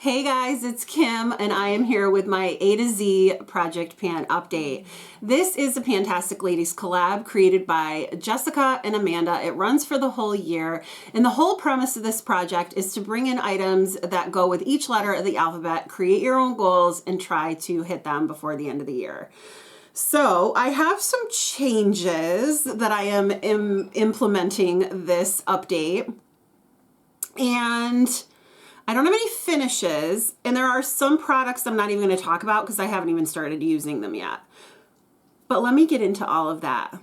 Hey guys, it's Kim and I am here with my A to Z Project Pan update. This is a Fantastic Ladies collab created by Jessica and Amanda. It runs for the whole year, and the whole premise of this project is to bring in items that go with each letter of the alphabet, create your own goals, and try to hit them before the end of the year. So I have some changes that I am implementing this update, and I don't have any finishes, and there are some products I'm not even going to talk about because I haven't even started using them yet. But let me get into all of that.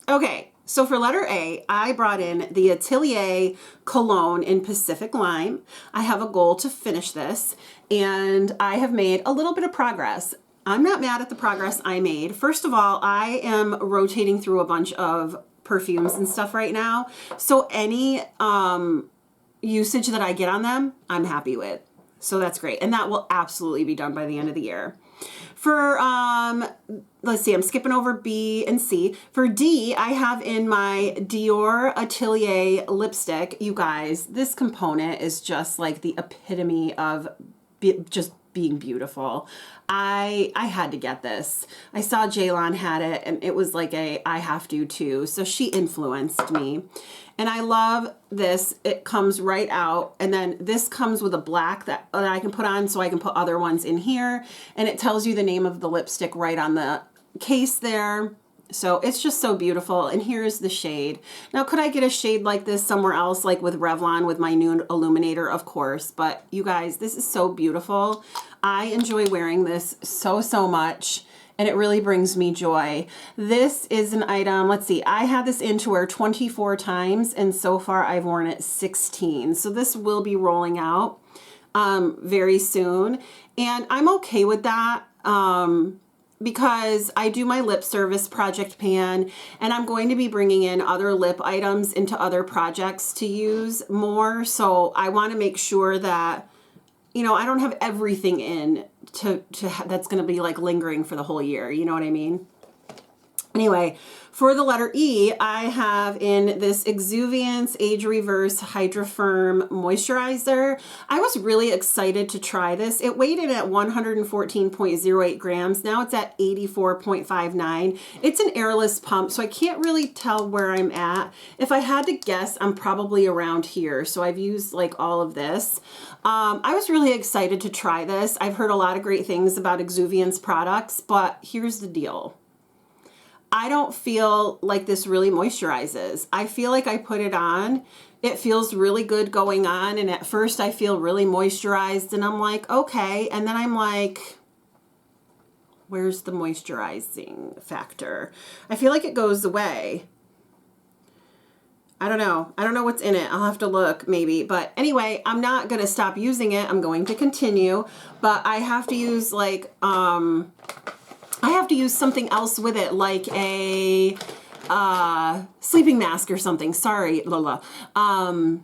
Okay. So for letter A, I brought in the Atelier Cologne in Pacific Lime. I have a goal to finish this, and I have made a little bit of progress. I'm not mad at the progress I made. First of all, I am rotating through a bunch of perfumes and stuff right now. So any usage that I get on them, I'm happy with. So that's great. And that will absolutely be done by the end of the year. For, let's see, I'm skipping over B and C. For D, I have in my Dior Atelier lipstick. You guys, this component is just like the epitome of just being beautiful. I had to get this. I saw Jaylon had it, and it was like I have to too. So she influenced me. And I love this. It comes right out. And then this comes with a black that I can put on, so I can put other ones in here. And it tells you the name of the lipstick right on the case there. So it's just so beautiful. And here's the shade. Now, could I get a shade like this somewhere else, like with Revlon with my new illuminator? Of course. But you guys, this is so beautiful. I enjoy wearing this so much, and it really brings me joy. This is an item, let's see, I had this in to wear 24 times, and so far I've worn it 16. So this will be rolling out very soon. And I'm okay with that because I do my lip service project pan, and I'm going to be bringing in other lip items into other projects to use more. So I want to make sure that, you know, I don't have everything in that's going to be like lingering for the whole year. You know what I mean? Anyway, for the letter E, I have in this Exuviance Age Reverse Hydra Firm Moisturizer. I was really excited to try this. It weighed in at 114.08 grams. Now it's at 84.59. It's an airless pump, so I can't really tell where I'm at. If I had to guess, I'm probably around here. So I've used like all of this. I was really excited to try this. I've heard a lot of great things about Exuviance products, but here's the deal. I don't feel like this really moisturizes. I feel like I put it on, it feels really good going on, and at first I feel really moisturized, and I'm like, okay, and then I'm like, where's the moisturizing factor? I feel like it goes away. I don't know. I don't know what's in it. I'll have to look maybe. But anyway, I'm not going to stop using it. I'm going to continue, but I have to use like, I have to use something else with it, like a sleeping mask or something. Sorry, Lola. To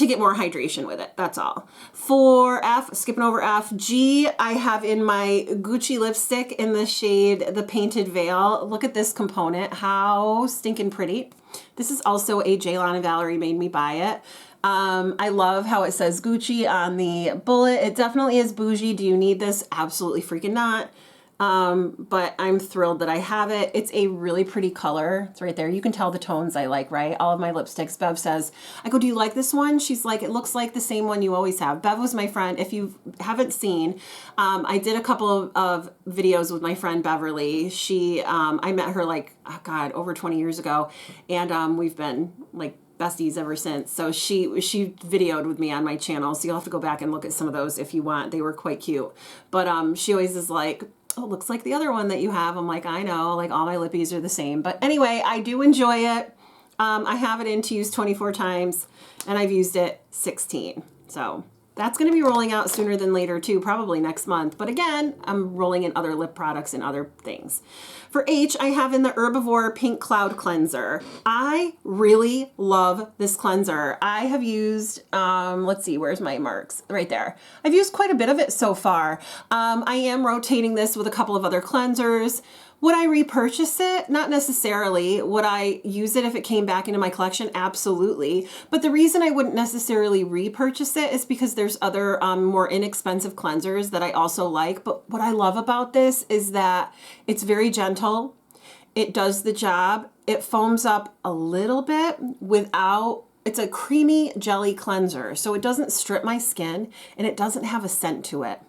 get more hydration with it. That's all. For F, skipping over F, G, I have in my Gucci lipstick in the shade The Painted Veil. Look at this component. How stinking pretty. This is also a Jaylon and Valerie made me buy it. I love how it says Gucci on the bullet. It definitely is bougie. Do you need this? Absolutely freaking not. But I'm thrilled that I have it. It's a really pretty color. It's right there. You can tell the tones I like, right? All of my lipsticks. Bev says, I go, do you like this one? She's like, it looks like the same one you always have. Bev was my friend. If you haven't seen, I did a couple of videos with my friend Beverly. She, I met her like, oh God, over 20 years ago. And, we've been like besties ever since. So she videoed with me on my channel. So you'll have to go back and look at some of those if you want. They were quite cute. But, she always is like, oh, looks like the other one that you have. I'm like, I know, like all my lippies are the same. But anyway, I do enjoy it. I have it in to use 24 times, and I've used it 16. So That's going to be rolling out sooner than later too, probably next month. But again, I'm rolling in other lip products and other things. For H, I have in the Herbivore Pink Cloud Cleanser. I really love this cleanser. I have used, let's see, where's my marks? Right there. I've used quite a bit of it so far. I am rotating this with a couple of other cleansers. Would I repurchase it? Not necessarily. Would I use it if it came back into my collection? Absolutely. But the reason I wouldn't necessarily repurchase it is because there's other more inexpensive cleansers that I also like. But what I love about this is that it's very gentle. It does the job. It foams up a little bit without, it's a creamy jelly cleanser. So it doesn't strip my skin and it doesn't have a scent to it.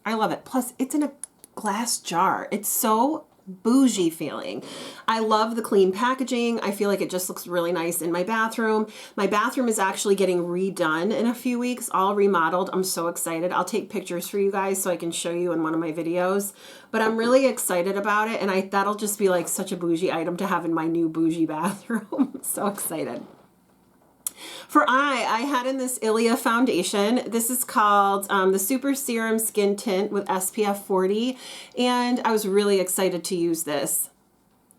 I love it. Plus it's in a glass jar. It's so bougie feeling. I love the clean packaging. I feel like it just looks really nice in my bathroom. My bathroom is actually getting redone in a few weeks, all remodeled. I'm so excited. I'll take pictures for you guys so I can show you in one of my videos. But I'm really excited about it, and that'll just be like such a bougie item to have in my new bougie bathroom. So excited. For I had in this Ilia foundation. This is called the Super Serum Skin Tint with SPF 40. And I was really excited to use this.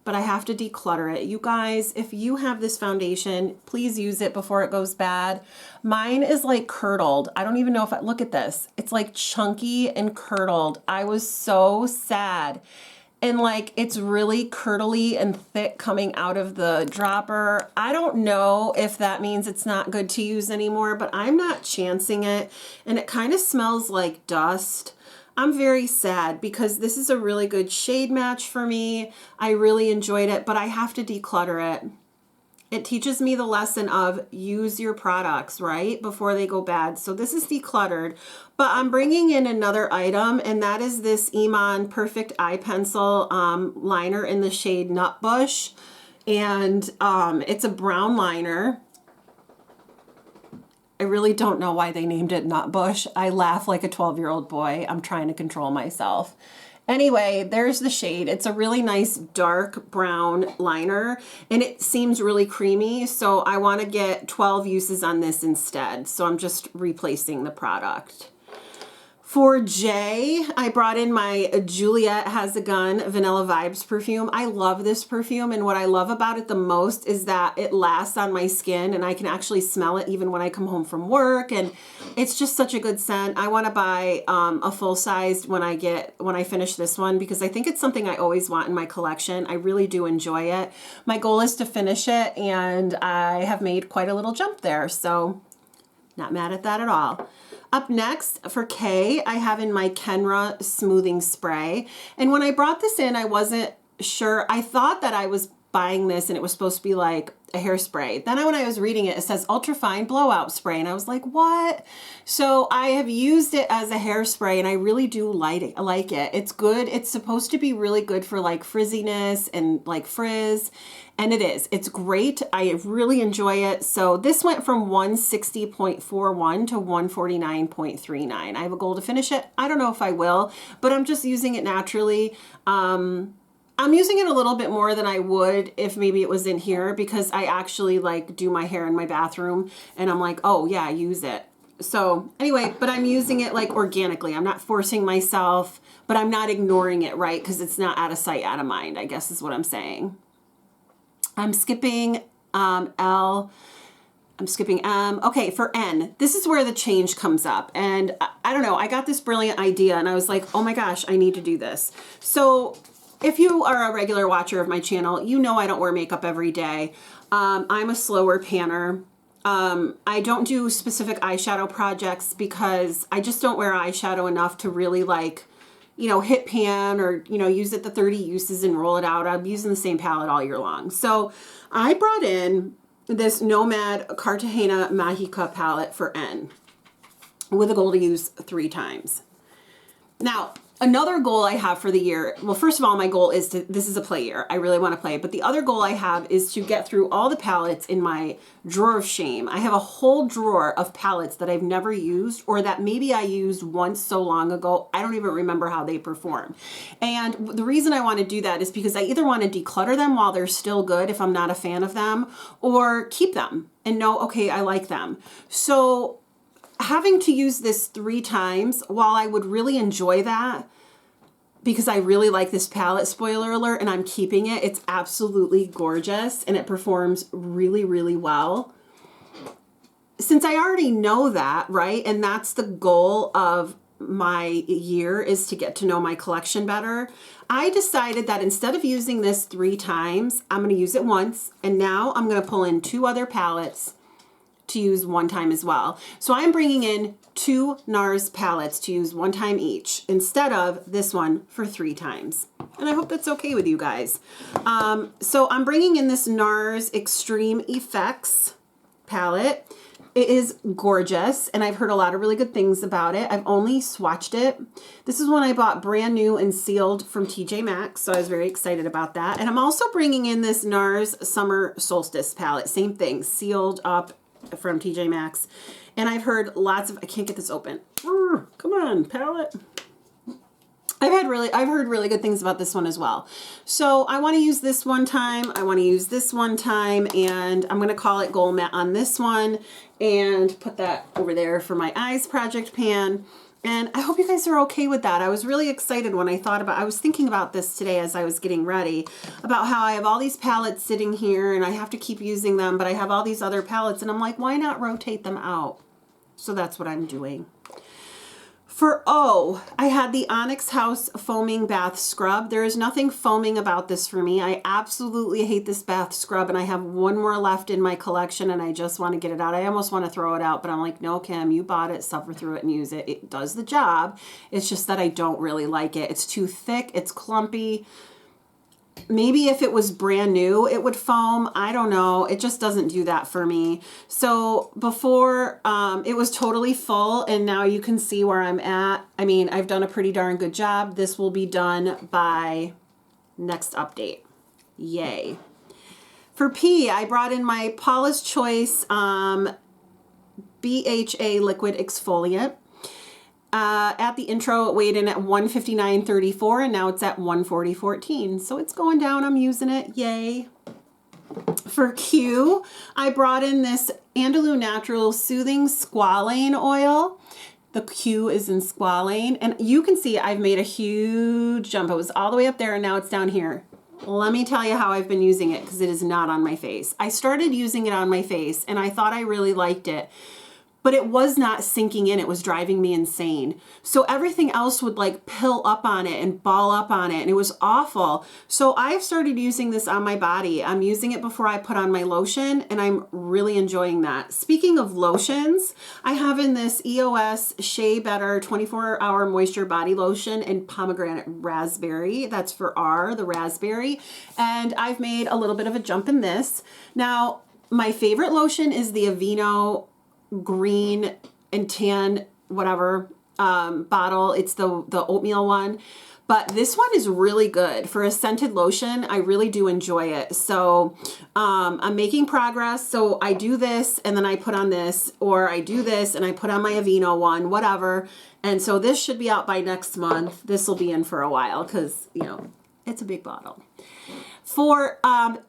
But I have to declutter it. You guys, if you have this foundation, please use it before it goes bad. Mine is like curdled. I don't even know if look at this. It's like chunky and curdled. I was so sad. And like, it's really curdly and thick coming out of the dropper. I don't know if that means it's not good to use anymore, but I'm not chancing it. And it kind of smells like dust. I'm very sad because this is a really good shade match for me. I really enjoyed it, but I have to declutter it. It teaches me the lesson of use your products, right, before they go bad. So this is decluttered, but I'm bringing in another item, and that is this Iman Perfect Eye Pencil liner in the shade Nutbush. And it's a brown liner. I really don't know why they named it Nutbush. I laugh like a 12-year-old boy. I'm trying to control myself. Anyway, there's the shade. It's a really nice dark brown liner, and it seems really creamy, so I want to get 12 uses on this instead. So I'm just replacing the product. For J, I brought in my Juliet Has a Gun Vanilla Vibes perfume. I love this perfume, and what I love about it the most is that it lasts on my skin, and I can actually smell it even when I come home from work, and it's just such a good scent. I want to buy a full-sized when I finish this one, because I think it's something I always want in my collection. I really do enjoy it. My goal is to finish it, and I have made quite a little jump there, so not mad at that at all. Up next, for K, I have in my Kenra Smoothing Spray. And when I brought this in, I wasn't sure. I thought that I was buying this and it was supposed to be like a hairspray. Then when I was reading it, it says ultrafine blowout spray. And I was like, what? So I have used it as a hairspray and I really do like it. It's good. It's supposed to be really good for like frizziness and like frizz. And it is. It's great. I really enjoy it. So this went from 160.41 to 149.39. I have a goal to finish it. I don't know if I will, but I'm just using it naturally. I'm using it a little bit more than I would if maybe it was in here, because I actually like do my hair in my bathroom and I'm like, oh yeah, use it. So anyway, but I'm using it like organically. I'm not forcing myself, but I'm not ignoring it, right? Because it's not out of sight, out of mind, I guess is what I'm saying. I'm skipping L. I'm skipping M. Okay, for N, this is where the change comes up. And I don't know, I got this brilliant idea and I was like, oh my gosh, I need to do this. So if you are a regular watcher of my channel, you know I don't wear makeup every day. I'm a slower panner. I don't do specific eyeshadow projects because I just don't wear eyeshadow enough to really like, you know, hit pan or, you know, use it the 30 uses and roll it out. I'm using the same palette all year long. So I brought in this Nomad Cartagena Mágica palette for N with a goal to use 3 times. Now, another goal I have for the year, well, first of all, my goal is this is a play year. I really want to play. But the other goal I have is to get through all the palettes in my drawer of shame. I have a whole drawer of palettes that I've never used or that maybe I used once so long ago. I don't even remember how they perform. And the reason I want to do that is because I either want to declutter them while they're still good if I'm not a fan of them, or keep them and know, okay, I like them. So having to use this 3 times, while I would really enjoy that, because I really like this palette, spoiler alert, and I'm keeping it. It's absolutely gorgeous and it performs really, really well. Since I already know that, right, and that's the goal of my year, is to get to know my collection better, I decided that instead of using this 3 times, I'm going to use it once, and now I'm going to pull in 2 other palettes to use 1 time as well. So I'm bringing in 2 NARS palettes to use 1 time each instead of this one for 3 times. And I hope that's okay with you guys. So I'm bringing in this NARS Extreme Effects palette. It is gorgeous, and I've heard a lot of really good things about it. I've only swatched it. This is one I bought brand new and sealed from TJ Maxx, so I was very excited about that. And I'm also bringing in this NARS Summer Solstice palette. Same thing, sealed up from TJ Maxx. And I've heard lots of, I can't get this open. Come on, palette. I've heard really good things about this one as well. So I want to use this 1 time. I want to use this 1 time, and I'm going to call it Goal Matte on this one and put that over there for my eyes project pan. And I hope you guys are okay with that. I was really excited when I was thinking about this today as I was getting ready, about how I have all these palettes sitting here and I have to keep using them, but I have all these other palettes, and I'm like, why not rotate them out? So that's what I'm doing. For O, I had the Onyx House Foaming Bath Scrub. There is nothing foaming about this for me. I absolutely hate this bath scrub, and I have 1 more left in my collection, and I just want to get it out. I almost want to throw it out, but I'm like, no, Kim, you bought it, suffer through it and use it. It does the job. It's just that I don't really like it. It's too thick. It's clumpy. Maybe if it was brand new, it would foam. I don't know. It just doesn't do that for me. So before, it was totally full, and now you can see where I'm at. I mean, I've done a pretty darn good job. This will be done by next update. Yay. For P, I brought in my Paula's Choice BHA Liquid Exfoliant. At the intro, it weighed in at 159.34, and now it's at 140.14. So it's going down. I'm using it. Yay. For Q, I brought in this Andalou Natural Soothing Squalane Oil. The Q is in squalane, and you can see I've made a huge jump. It was all the way up there, and now it's down here. Let me tell you how I've been using it, because it is not on my face. I started using it on my face, and I thought I really liked it, but it was not sinking in. It was driving me insane. So everything else would like pill up on it and ball up on it, and it was awful. So I've started using this on my body. I'm using it before I put on my lotion, and I'm really enjoying that. Speaking of lotions, I have in this EOS Shea Better 24-hour moisture body lotion in pomegranate raspberry. That's for R, the raspberry. And I've made a little bit of a jump in this. Now, my favorite lotion is the Avene green and tan whatever bottle. It's the oatmeal one, but this one is really good for a scented lotion. I really do enjoy it. So I'm making progress. So I do this and then I put on this, or I do this and I put on my Avene one, whatever. And so this should be out by next month. This will be in for a while because, you know, it's a big bottle. For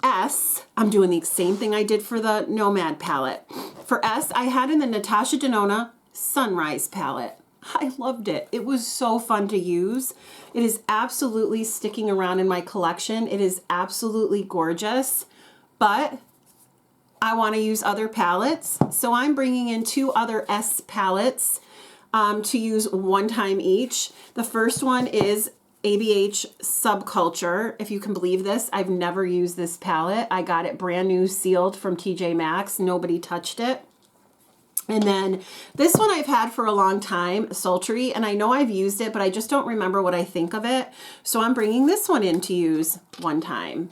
S, I'm doing the same thing I did for the Nomad palette. For S, I had in the Natasha Denona Sunrise palette. I loved it. It was so fun to use. It is absolutely sticking around in my collection. It is absolutely gorgeous, but I want to use other palettes. So I'm bringing in 2 other S palettes to use 1 time each. The first one is ABH Subculture. If you can believe this, I've never used this palette. I got it brand new sealed from TJ Maxx. Nobody touched it. And then this one I've had for a long time, Sultry, and I know I've used it, but I just don't remember what I think of it. So I'm bringing this one in to use 1 time.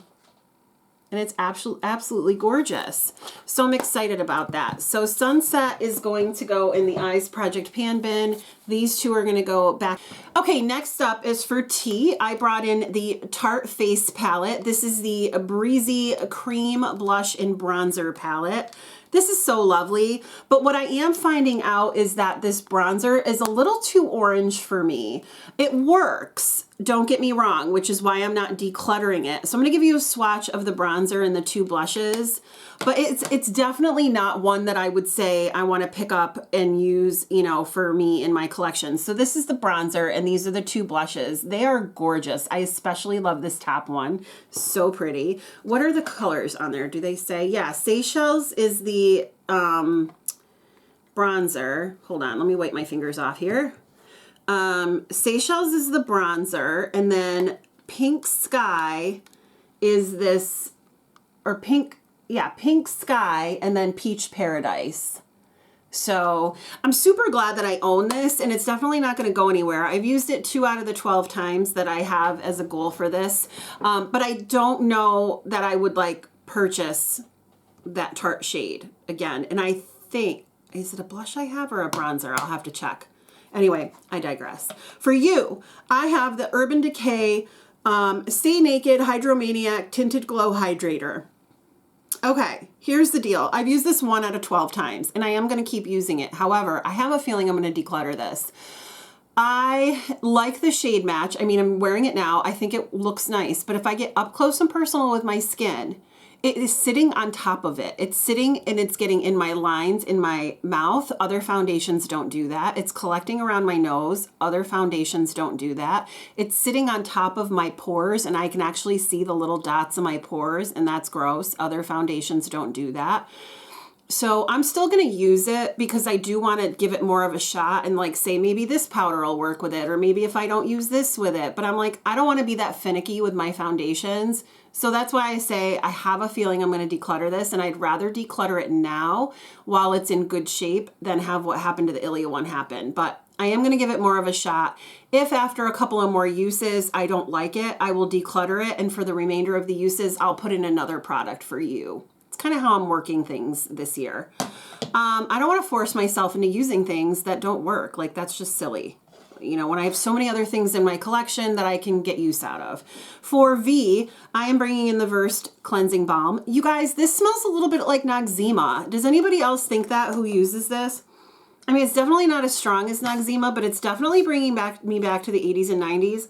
And it's absolutely gorgeous. So I'm excited about that. So Sunset is going to go in the Eyes Project Pan bin. These 2 are gonna go back. Okay, next up is for T. I brought in the Tarte Face palette. This is the Breezy Cream Blush and Bronzer palette. This is so lovely, but what I am finding out is that this bronzer is a little too orange for me. It works, don't get me wrong, which is why I'm not decluttering it. So I'm going to give you a swatch of the bronzer and the two blushes, but it's definitely not one that I would say I want to pick up and use, you know, for me in my collection. So this is the bronzer and these are the two blushes. They are gorgeous. I especially love this top one. So pretty. What are the colors on there? Do they say? Yeah, Seychelles is the bronzer. Hold on, let me wipe my fingers off here. Seychelles is the bronzer, and then Pink Sky is this, or Pink Sky, and then Peach Paradise. So I'm super glad that I own this, and it's definitely not going to go anywhere. I've used it 2 out of the 12 times that I have as a goal for this, but I don't know that I would like purchase that Tarte shade again. And I think, is it a blush I have or a bronzer? I'll have to check. Anyway, I digress. For you, I have the Urban Decay Stay Naked Hydromaniac Tinted Glow Hydrator. Okay, here's the deal. I've used this 1 out of 12 times, and I am going to keep using it. However, I have a feeling I'm going to declutter this. I like the shade match. I mean, I'm wearing it now. I think it looks nice, but if I get up close and personal with my skin, it is sitting on top of it. It's sitting and it's getting in my lines, in my mouth. Other foundations don't do that. It's collecting around my nose. Other foundations don't do that. It's sitting on top of my pores and I can actually see the little dots in my pores, and that's gross. Other foundations don't do that. So I'm still going to use it because I do want to give it more of a shot and like say maybe this powder will work with it, or maybe if I don't use this with it. But I'm like, I don't want to be that finicky with my foundations. So that's why I say I have a feeling I'm going to declutter this, and I'd rather declutter it now while it's in good shape than have what happened to the Ilia one happen. But I am going to give it more of a shot. If after a couple of more uses I don't like it, I will declutter it, and for the remainder of the uses, I'll put in another product for you. It's kind of how I'm working things this year. I don't want to force myself into using things that don't work. Like, that's just silly. You know, when I have so many other things in my collection that I can get use out of. For V, I am bringing in the Versed Cleansing Balm. You guys, this smells a little bit like Noxzema. Does anybody else think that who uses this? I mean, it's definitely not as strong as Noxzema, but it's definitely bringing me back to the 80s and 90s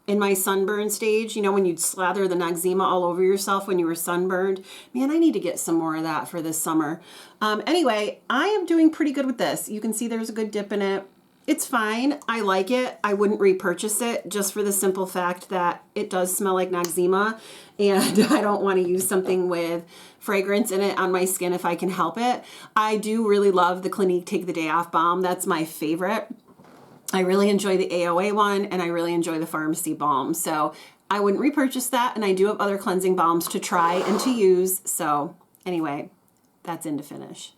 in my sunburn stage. You know, when you'd slather the Noxzema all over yourself when you were sunburned. Man, I need to get some more of that for this summer. Anyway, I am doing pretty good with this. You can see there's a good dip in it. It's fine. I like it. I wouldn't repurchase it just for the simple fact that it does smell like Noxzema, and I don't want to use something with fragrance in it on my skin if I can help it. I do really love the Clinique Take the Day Off Balm. That's my favorite. I really enjoy the AOA one, and I really enjoy the Pharmacy Balm. So I wouldn't repurchase that, and I do have other cleansing balms to try and to use. So anyway, that's in to finish.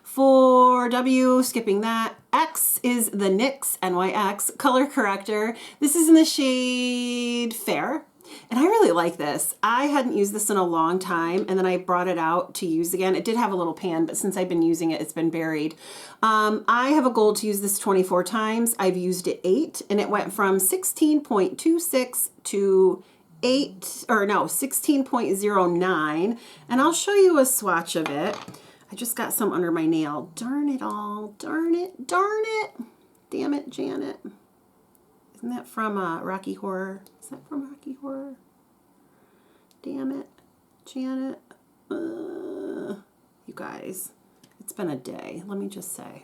For W, skipping that, X is the NYX NYX Color Corrector. This is in the shade Fair, and I really like this. I hadn't used this in a long time, and then I brought it out to use again. It did have a little pan, but since I've been using it, it's been buried. I have a goal to use this 24 times. I've used it 8, and it went from 16.26 to 16.09, and I'll show you a swatch of it. I just got some under my nail. Darn it all. Darn it. Darn it. Damn it, Janet. Isn't that from Rocky Horror? Is that from Rocky Horror? Damn it, Janet. You guys, it's been a day, let me just say.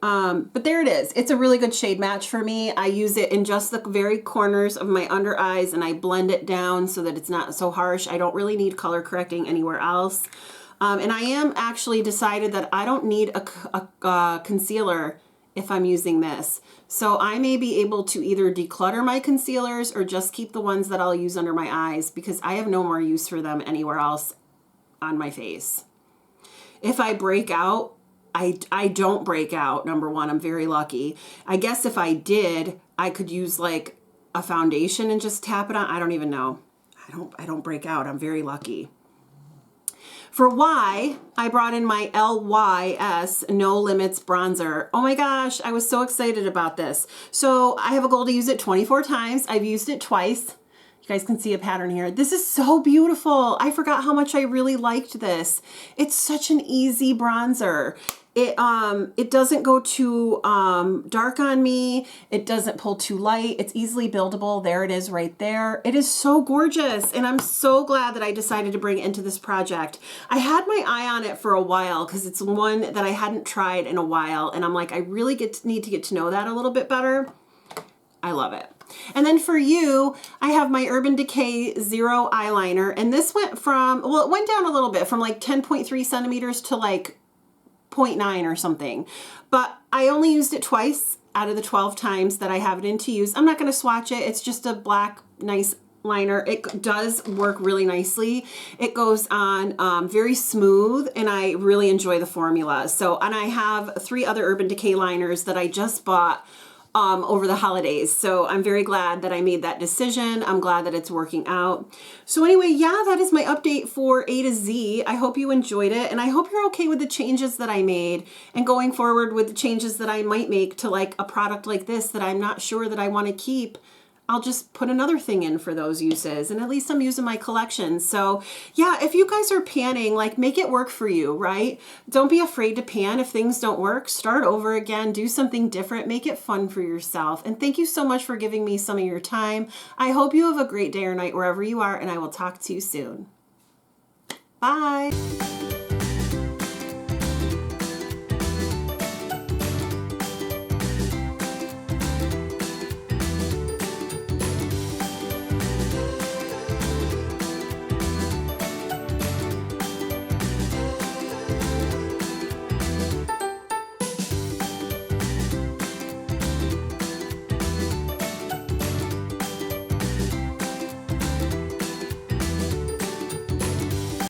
But there it is. It's a really good shade match for me. I use it in just the very corners of my under eyes, and I blend it down so that it's not so harsh. I don't really need color correcting anywhere else. And I am actually decided that I don't need a concealer if I'm using this. So I may be able to either declutter my concealers or just keep the ones that I'll use under my eyes, because I have no more use for them anywhere else on my face. If I break out, I don't break out, number one. I'm very lucky. I guess if I did, I could use like a foundation and just tap it on. I don't even know. I don't break out. I'm very lucky. For Y, I brought in my LYS No Limits Bronzer. Oh my gosh, I was so excited about this. So I have a goal to use it 24 times. I've used it twice. You guys can see a pattern here. This is so beautiful. I forgot how much I really liked this. It's such an easy bronzer. It doesn't go too dark on me. It doesn't pull too light. It's easily buildable. There it is right there. It is so gorgeous. And I'm so glad that I decided to bring it into this project. I had my eye on it for a while because it's one that I hadn't tried in a while. And I'm like, I really need to get to know that a little bit better. I love it. And then for you, I have my Urban Decay Zero eyeliner. And this went from, well, it went down a little bit from like 10.3 centimeters to like 0.9 or something. But I only used it twice out of the 12 times that I have it in to use. I'm not going to swatch it. It's just a black, nice liner. It does work really nicely. It goes on very smooth, and I really enjoy the formula. So, and I have 3 other Urban Decay liners that I just bought over the holidays. So I'm very glad that I made that decision. I'm glad that it's working out. So anyway, yeah, that is my update for A to Z. I hope you enjoyed it, and I hope you're okay with the changes that I made and going forward with the changes that I might make to like a product like this that I'm not sure that I want to keep. I'll just put another thing in for those uses, and at least I'm using my collection. So yeah, if you guys are panning, like make it work for you, right? Don't be afraid to pan. If things don't work, start over again, do something different, make it fun for yourself. And thank you so much for giving me some of your time. I hope you have a great day or night wherever you are, and I will talk to you soon. Bye.